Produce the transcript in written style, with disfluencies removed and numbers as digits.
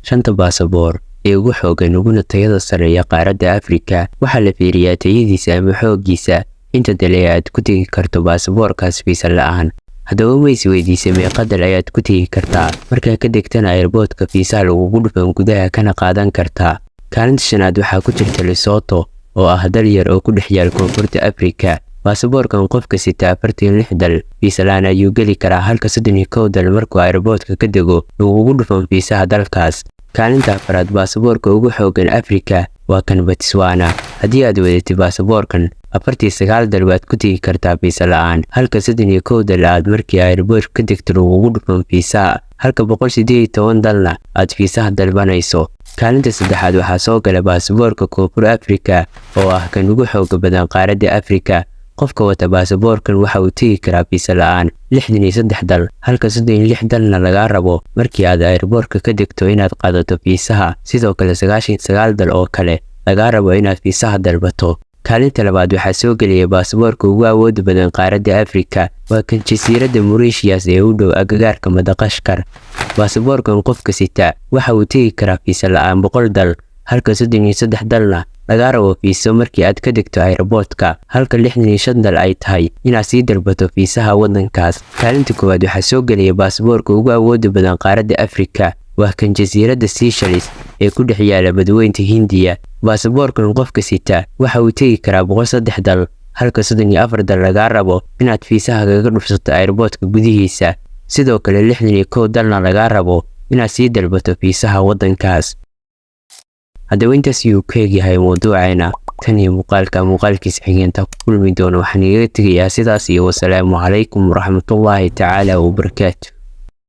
shanta baasaboor ee ugu xooggan uguna tayada sareeya qaaradda Afrika waxaa la fiiriyaa tayadiisa ama xooggiisa inta dal ee aad ku tegi karto baasaboorkaas fiisa la'aan. haddaba ma isweydiisay meeqa dal ayaad ku tegi kartaa markaa ka degtana airportka fiisaha lagugu dhufan gudaha kana qaadan kartaa. kaalinta shanaad waxaa ku jirta Lesotho oo ah dal yar oo ku dhex yaal koonfurta Afrika. baasaboorkan qofka sita 46 dal fiisa la'aan ayuu geli karaa halka 31 dal markuu airportka ka dego lagugu dhufan fiisaha dalkaas. kaalinta afraad baasaboorka ugu xooggan Afrika waa kan Botswana. haddii aad wadatid baasaboorkan 49 dal waad ku tegi kartaa fiisa la'aan halka 31 dal aad markii airport ka degto lagugu dhufan fiisaha halka 118 dalna aad fiisaha dalbanayso. kaalinta saddexaad waxaa soo gala baasaboorka koonfur Afrika oo ah kan ugu xoogga badan qaaradda Afrika. qofka wata baasaboorkan waxa uu tegi karaa fiisa la'aan 63 dal halka 36 dalna laga rabo markii aad airportka ka degto inaad qaadato fiisaha. sidoo kale 99 dal oo kale laga rabo inaad fiisaha dalbato. kaalinta labaad waxaa soo gelaya baasaboorka ugu awood badan qaaradda Afrika waa kan jasiiradda Mauritius ee u dhow agagaarka Madagascar. baasaboorkan qofka sita waxa uu tegi karaa fiisa la'aan 100 dal halka 33 dalna laga rabo fiiso markii aad ka degto airportka halka 65 dal ay tahay inaad sii dalbato fiisaha waddankaas. kaalinta koowaad waxaa soo gelaya baasaboorka ugu awood badan qaaradda Afrika waa kan jasiiradda Seychelles ee ku dhex yaala badweynta Hindiya. baasaboorkan qofka sita waxa uu tegi karaa 103 dal halka 34 dal laga rabo inaad fiisaha kaga dhufsato airportka gudihiisa. sidoo kale 61 dalna laga rabo inaad sii dalbato fiisaha waddankaas. haddaba intaas ayuu ka egyahay mawduuceena. tan iyo muuqaalkiisa xigeenta ku kulmi doono waxaan igaga tegayaa sidaas iyo wasalaamu calaykum waraxmatullaahi tacaala wabarakaatu.